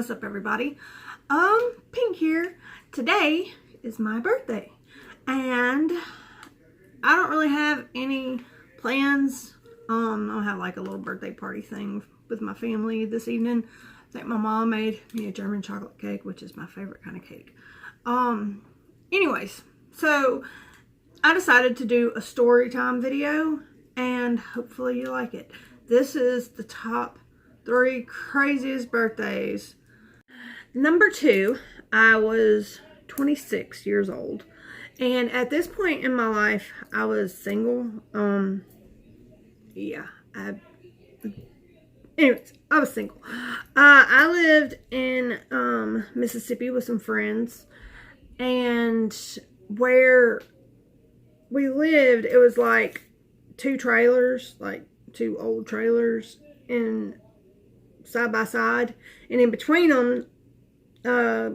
What's up, everybody? Pink here. Today is my birthday, and I don't really have any plans. I'll have like a little birthday party thing with my family this evening. I think my mom made me a German chocolate cake, which is my favorite kind of cake. Anyways, so I decided to do a story time video, and hopefully you like it. This is the top 3 craziest birthdays. Number 2, I was 26 years old, and at this point in my life, I was single. Anyways, I was single. I lived in Mississippi with some friends, and where we lived, it was like 2 trailers, like 2 old trailers, and side by side, and in between them,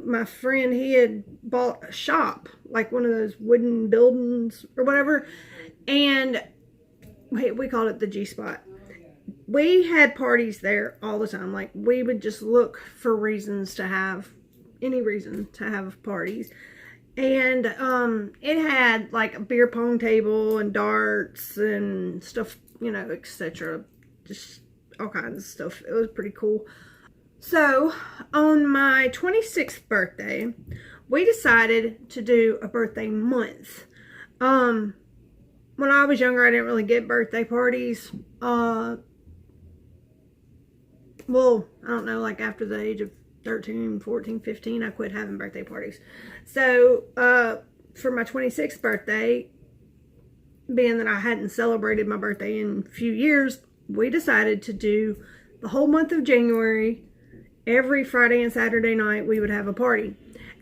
my friend, he had bought a shop, like one of those wooden buildings or whatever, and we called it the G spot. We had parties there all the time. Like, we would just look for reasons to have any reason to have parties. And it had like a beer pong table and darts and stuff, you know, etc. Just all kinds of stuff. It was pretty cool. So on my 26th birthday, we decided to do a birthday month. When I was younger, I didn't really get birthday parties. Well, I don't know, like after the age of 13, 14, 15, I quit having birthday parties. So, for my 26th birthday, being that I hadn't celebrated my birthday in a few years, we decided to do the whole month of January. Every Friday and Saturday night, we would have a party.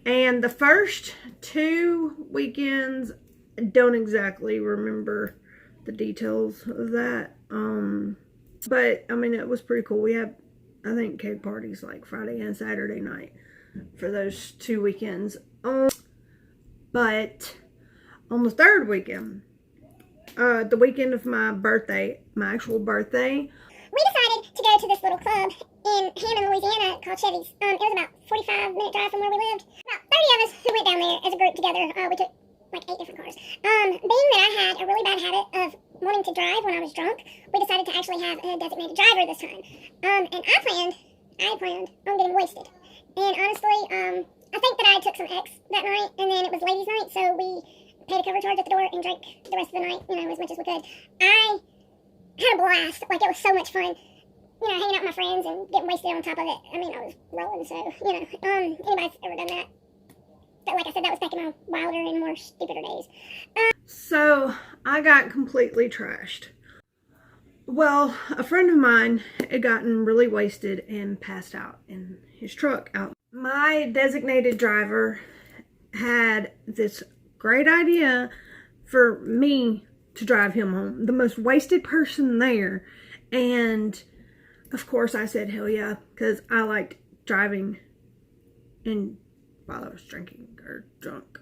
And the first 2 weekends, I don't exactly remember the details of that. But, I mean, it was pretty cool. We had, I think, cake parties like Friday and Saturday night for those 2 weekends. But on the 3rd weekend, the weekend of my birthday, my actual birthday, we decided to go to this little club in Hammond, Louisiana called Chevy's. It was about a 45-minute drive from where we lived. About 30 of us who went down there as a group together. We took like 8 different cars. Being that I had a really bad habit of wanting to drive when I was drunk, we decided to actually have a designated driver this time. And I planned on getting wasted. And honestly, I think that I took some X that night, and then it was ladies' night, so we paid a cover charge at the door and drank the rest of the night, you know, as much as we could. I had a blast. Like, it was so much fun, you know, hanging out with my friends and getting wasted on top of it. I mean, I was rolling, so, you know, anybody's ever done that. But like I said, that was back in my wilder and more stupider days. So I got completely trashed. Well, a friend of mine had gotten really wasted and passed out in his truck out. My designated driver had this great idea for me to drive him home, the most wasted person there. And of course I said hell yeah, because I liked driving and while I was drinking or drunk.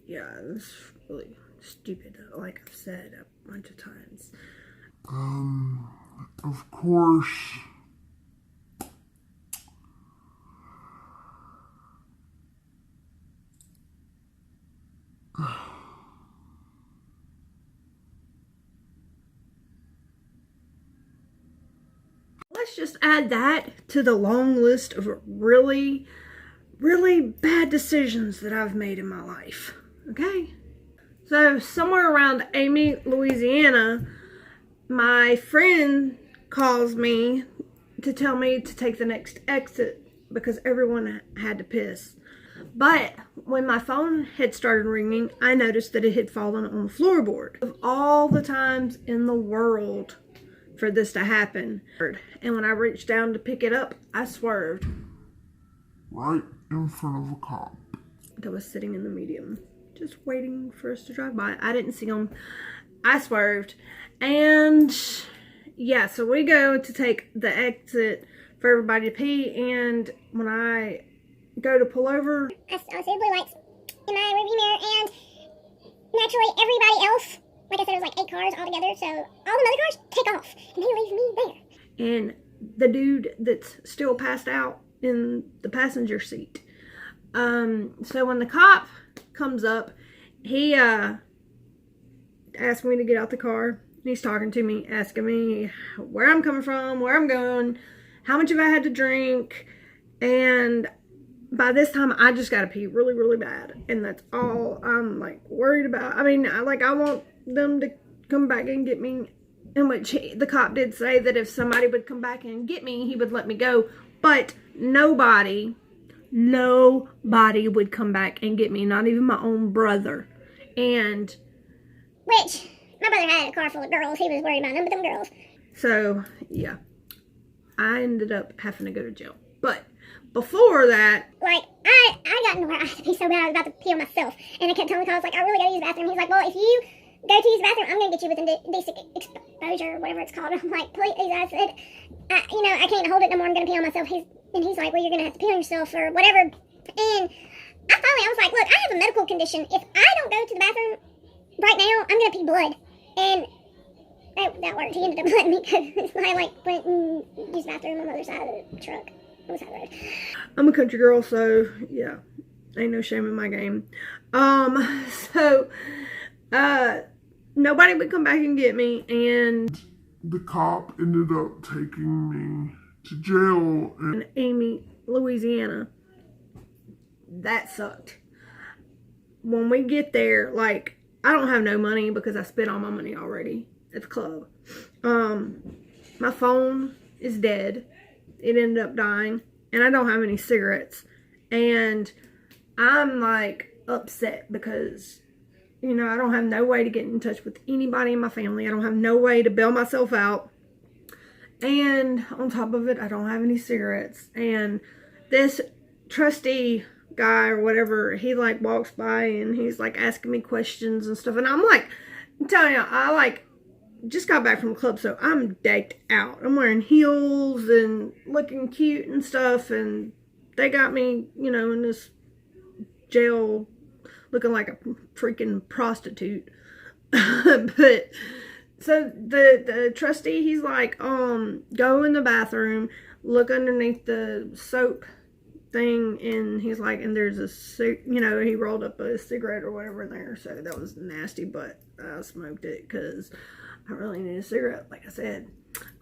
Yeah, it was really stupid, like I've said a bunch of times. Of course, Let's just add that to the long list of really, really bad decisions that I've made in my life. Okay? So, somewhere around Amite, Louisiana, my friend calls me to tell me to take the next exit because everyone had to piss. But when my phone had started ringing, I noticed that it had fallen on the floorboard. Of all the times in the world for this to happen, and when I reached down to pick it up, I swerved. right in front of a cop that was sitting in the medium, just waiting for us to drive by. I didn't see him. I swerved. And yeah, so we go to take the exit for everybody to pee, and when I go to pull over, I see the blue lights in my rearview mirror, and naturally everybody else, like I said, it was like 8 cars all together, so all the other cars take off, and they leave me there. and the dude that's still passed out in the passenger seat. So when the cop comes up, he asked me to get out the car. He's talking to me, asking me where I'm coming from, where I'm going, how much have I had to drink, and by this time I just gotta pee really, really bad, and that's all I'm like worried about. I mean, I want them to come back and get me, in which the cop did say that if somebody would come back and get me, he would let me go, but nobody would come back and get me, not even my own brother. And which, my brother had a car full of girls. He was worried about none but them girls. So, yeah. I ended up having to go to jail. But before that, like, I got into where I had to pee so bad I was about to pee on myself. And I kept telling the cop, I was like, I really gotta use the bathroom. He's like, well, if you go to use the bathroom, I'm gonna get you with indecent exposure or whatever it's called. I'm like, please. I said, I can't hold it no more. I'm gonna pee on myself. He's like, well, you're gonna have to pee on yourself or whatever. And I was like, look, I have a medical condition. If I don't go to the bathroom right now, I'm gonna pee blood. And that worked. He ended up letting me go. I went and used the bathroom on the other side of the truck. On the side of the road. I'm a country girl, so yeah, ain't no shame in my game. So nobody would come back and get me, and the cop ended up taking me to jail in Amite, Louisiana. That sucked. When we get there, like, I don't have no money because I spent all my money already at the club. My phone is dead. It ended up dying, and I don't have any cigarettes, and I'm like upset because, I don't have no way to get in touch with anybody in my family. I don't have no way to bail myself out, and on top of it, I don't have any cigarettes. And this trustee guy or whatever, he like walks by and he's like asking me questions and stuff, and I'm telling you, I just got back from the club, so I'm decked out. I'm wearing heels and looking cute and stuff, and they got me, in this jail looking like a freaking prostitute. But so the trustee, he's like, go in the bathroom, look underneath the soap thing, and he's like, and there's he rolled up a cigarette or whatever in there. So that was nasty, but I smoked it because I really need a cigarette, like I said.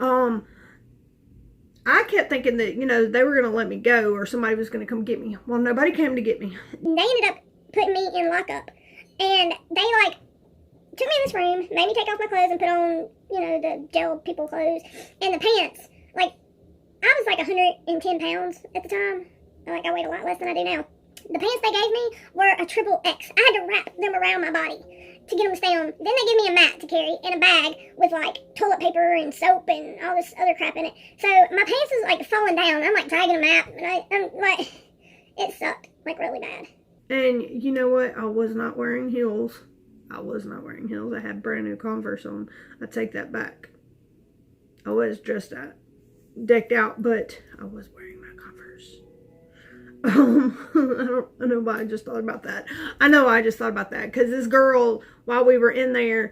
I kept thinking that, they were going to let me go or somebody was going to come get me. Well, nobody came to get me. They ended up putting me in lockup. And they, took me in this room, made me take off my clothes and put on, the jail people clothes. And the pants, I was 110 pounds at the time. I weighed a lot less than I do now. The pants they gave me were a triple X. I had to wrap them around my body to get them to stay on. Then they give me a mat to carry in a bag with toilet paper and soap and all this other crap in it. So my pants is falling down. I'm dragging them out, and it sucked really bad. And you know what? I was not wearing heels. I had brand new Converse on. I take that back. I was dressed decked out, but I was wearing my Converse. I don't know why I just thought about that. I know I just thought about that because this girl, while we were in there,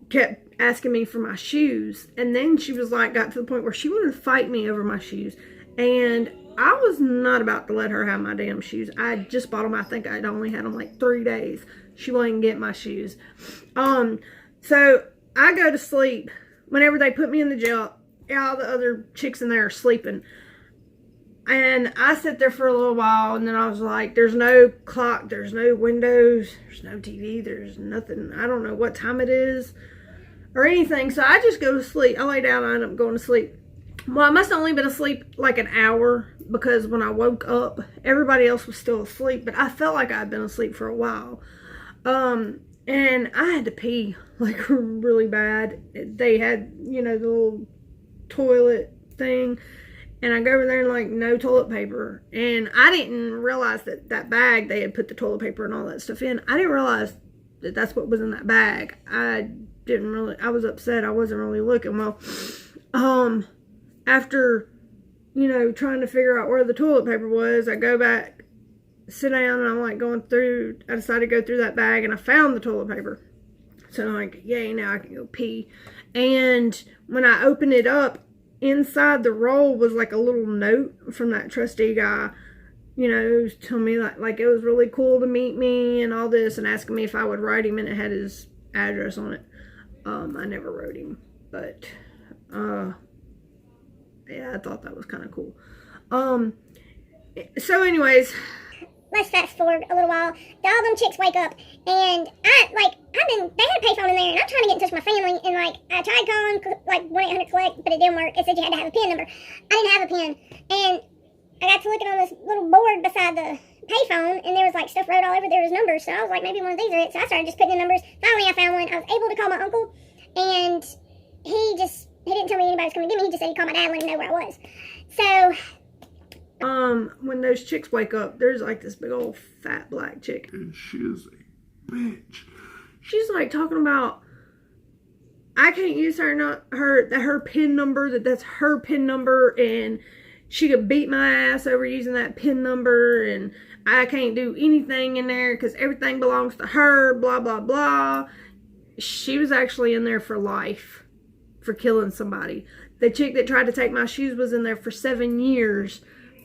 kept asking me for my shoes. And then she was got to the point where she wanted to fight me over my shoes. And I was not about to let her have my damn shoes. I just bought them. I think I'd only had them 3 days. She wouldn't get my shoes. So I go to sleep. Whenever they put me in the jail, all the other chicks in there are sleeping. And I sit there for a little while, and then I was like, there's no clock, there's no windows, there's no TV, there's nothing. I don't know what time it is or anything. So I just go to sleep. I lay down, I end up going to sleep. Well, I must have only been asleep an hour because when I woke up, everybody else was still asleep, but I felt like I'd been asleep for a while. And I had to pee really bad. They had, the little toilet thing. And I go over there and no toilet paper. And I didn't realize that bag, they had put the toilet paper and all that stuff in. I didn't realize that that's what was in that bag. I was upset. I wasn't really looking. Well, after, trying to figure out where the toilet paper was, I go back, sit down, and I'm going through, I decided to go through that bag, and I found the toilet paper. So I'm yay, now I can go pee. And when I opened it up, inside the roll was like a little note from that trustee guy, telling me like it was really cool to meet me and all this, and asking me if I would write him, and it had his address on it. I never wrote him, but yeah, I thought that was kind of cool. So anyways, let's fast forward a little while. All them chicks wake up, and they had a payphone in there, and I'm trying to get in touch with my family, and I tried calling 1-800-COLLECT, but it didn't work. It said you had to have a PIN number. I didn't have a PIN, and I got to looking on this little board beside the payphone, and there was stuff wrote all over. There was numbers, so I was like, maybe one of these are it. So I started just putting in numbers. Finally, I found one. I was able to call my uncle, and he didn't tell me anybody was coming to get me. He just said he'd call my dad and let him know where I was. So when those chicks wake up, there's this big old fat black chick, and she is a bitch. She's talking about I can't use her PIN number, that's her PIN number, and she could beat my ass over using that PIN number, and I can't do anything in there because everything belongs to her, blah blah blah. She was actually in there for life for killing somebody. The chick that tried to take my shoes was in there for 7 years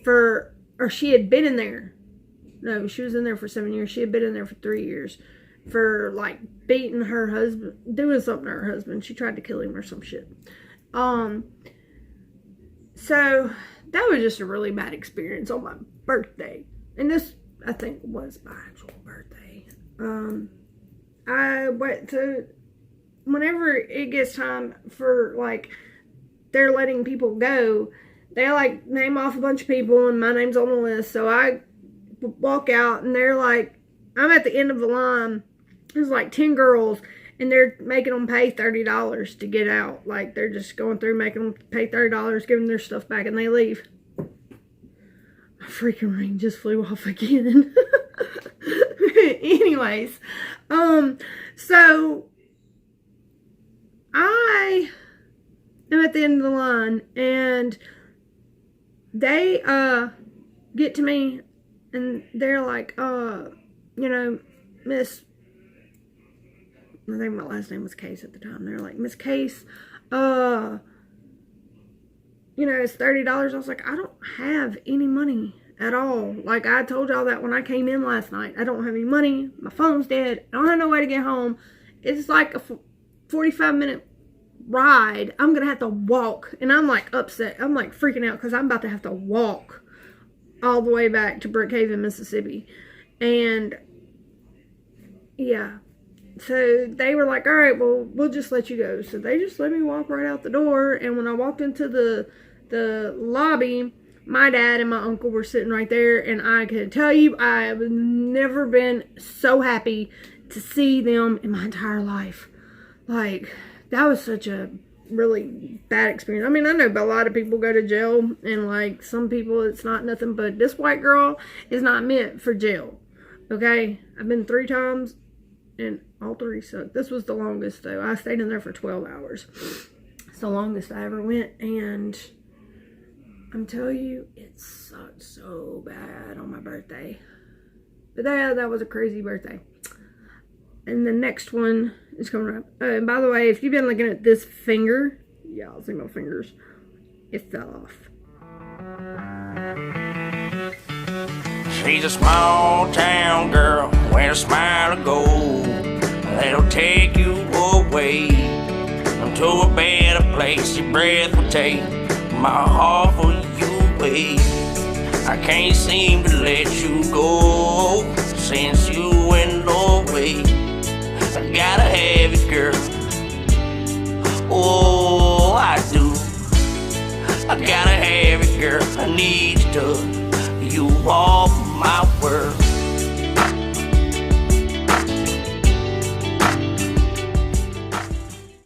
or she had been in there. No, she was in there for 7 years. She had been in there for 3 years for beating her husband, doing something to her husband. She tried to kill him or some shit. So that was just a really bad experience on my birthday. And this, I think, was my actual birthday. I went to, whenever it gets time for they're letting people go, they name off a bunch of people, and my name's on the list. So I walk out, and they're I'm at the end of the line. There's 10 girls, and they're making them pay $30 to get out. They're just going through making them pay $30, giving their stuff back, and they leave. My freaking ring just flew off again. Anyways, so I am at the end of the line, and they get to me, and they're Miss, I think my last name was Case at the time. They're Miss Case, it's $30. I was I don't have any money at all. I told y'all that when I came in last night. I don't have any money. My phone's dead. I don't have no way to get home. It's a 45-minute ride. I'm gonna have to walk, and I'm upset. I'm freaking out because I'm about to have to walk all the way back to Brookhaven, Mississippi. And yeah, so they were all right, well, we'll just let you go. So they just let me walk right out the door. And when I walked into the lobby, my dad and my uncle were sitting right there, and I can tell you I have never been so happy to see them in my entire life. That was such a really bad experience. I mean, I know a lot of people go to jail, and some people it's not nothing, but this white girl is not meant for jail. Okay, I've been 3 times, and all 3 sucked. This was the longest though. I stayed in there for 12 hours. It's the longest I ever went, and I'm telling you, it sucked so bad on my birthday. But that was a crazy birthday. And the next one is coming up. And by the way, if you've been looking at this finger, yeah, I'll see my fingers. It fell off. She's a small town girl with a smile of gold that'll take you away to a better place your breath will take. My heart for you away. I can't seem to let you go since you went away. I gotta have it, girl. Oh, I do. I gotta have it, girl. I need you to. You are my world.